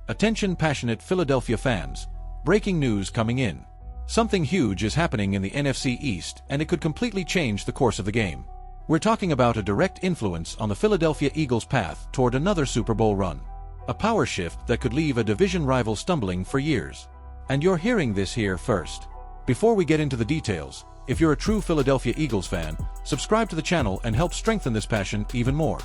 Attention passionate Philadelphia fans. Breaking news coming in. Something huge is happening in the NFC East, and it could completely change the course of the game. We're talking about a direct influence on the Philadelphia Eagles' path toward another Super Bowl run. A power shift that could leave a division rival stumbling for years. And you're hearing this here first. Before we get into the details, if you're a true Philadelphia Eagles fan, subscribe to the channel and help strengthen this passion even more.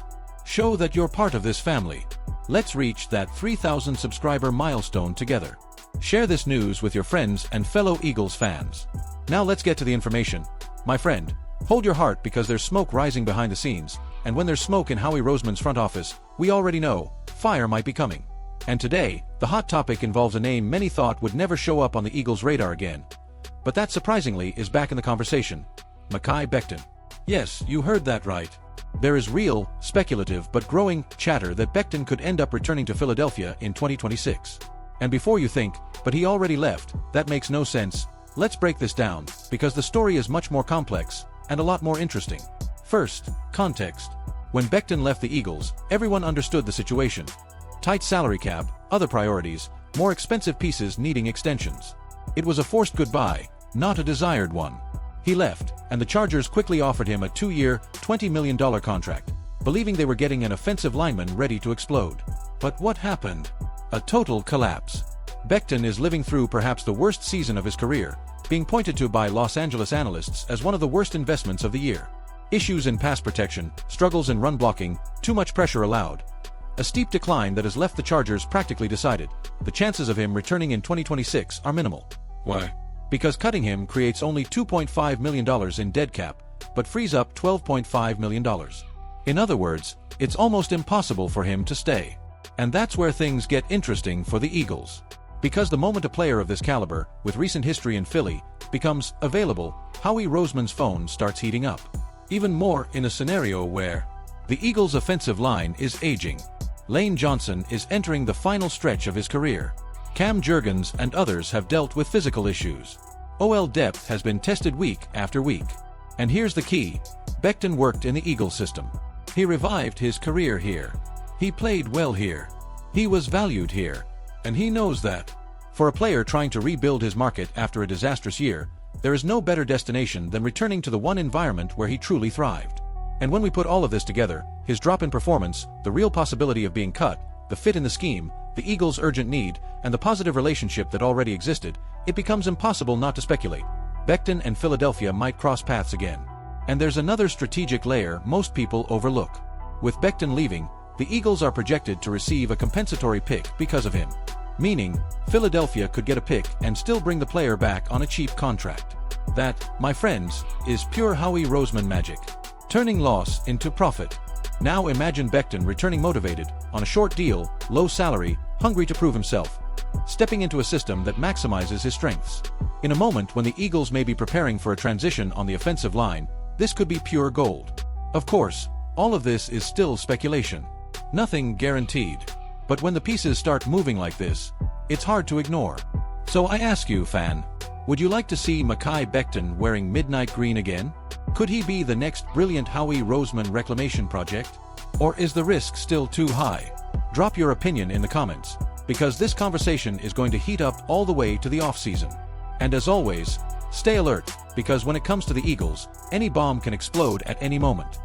Show that you're part of this family. Let's reach that 3,000 subscriber milestone together. Share this news with your friends and fellow Eagles fans. Now let's get to the information. My friend, hold your heart because there's smoke rising behind the scenes, and when there's smoke in Howie Roseman's front office, we already know, fire might be coming. And today, the hot topic involves a name many thought would never show up on the Eagles' radar again. But that surprisingly is back in the conversation. Mekhi Becton. Yes, you heard that right. There is real, speculative but growing chatter that Becton could end up returning to Philadelphia in 2026. And before you think, but he already left, that makes no sense, let's break this down, because the story is much more complex, and a lot more interesting. First, context. When Becton left the Eagles, everyone understood the situation. Tight salary cap, other priorities, more expensive pieces needing extensions. It was a forced goodbye, not a desired one. He left, and the Chargers quickly offered him a 2-year, $20 million contract, believing they were getting an offensive lineman ready to explode. But what happened? A total collapse. Becton is living through perhaps the worst season of his career, being pointed to by Los Angeles analysts as one of the worst investments of the year. Issues in pass protection, struggles in run blocking, too much pressure allowed. A steep decline that has left the Chargers practically decided. The chances of him returning in 2026 are minimal. Why? Because cutting him creates only $2.5 million in dead cap, but frees up $12.5 million. In other words, it's almost impossible for him to stay. And that's where things get interesting for the Eagles. Because the moment a player of this caliber, with recent history in Philly, becomes available, Howie Roseman's phone starts heating up. Even more in a scenario where the Eagles' offensive line is aging. Lane Johnson is entering the final stretch of his career. Cam Jurgens and others have dealt with physical issues. OL depth has been tested week after week. And here's the key. Becton worked in the Eagles system. He revived his career here. He played well here. He was valued here. And he knows that. For a player trying to rebuild his market after a disastrous year, there is no better destination than returning to the one environment where he truly thrived. And when we put all of this together, his drop in performance, the real possibility of being cut, the fit in the scheme, the Eagles' urgent need, and the positive relationship that already existed, it becomes impossible not to speculate. Becton and Philadelphia might cross paths again. And there's another strategic layer most people overlook. With Becton leaving, the Eagles are projected to receive a compensatory pick because of him. Meaning, Philadelphia could get a pick and still bring the player back on a cheap contract. That, my friends, is pure Howie Roseman magic. Turning loss into profit. Now imagine Becton returning motivated, on a short deal, low salary, hungry to prove himself. Stepping into a system that maximizes his strengths. In a moment when the Eagles may be preparing for a transition on the offensive line, this could be pure gold. Of course, all of this is still speculation. Nothing guaranteed. But when the pieces start moving like this, it's hard to ignore. So I ask you, fan, would you like to see Mekhi Becton wearing midnight green again? Could he be the next brilliant Howie Roseman reclamation project? Or is the risk still too high? Drop your opinion in the comments, because this conversation is going to heat up all the way to the offseason. And as always, stay alert, because when it comes to the Eagles, any bomb can explode at any moment.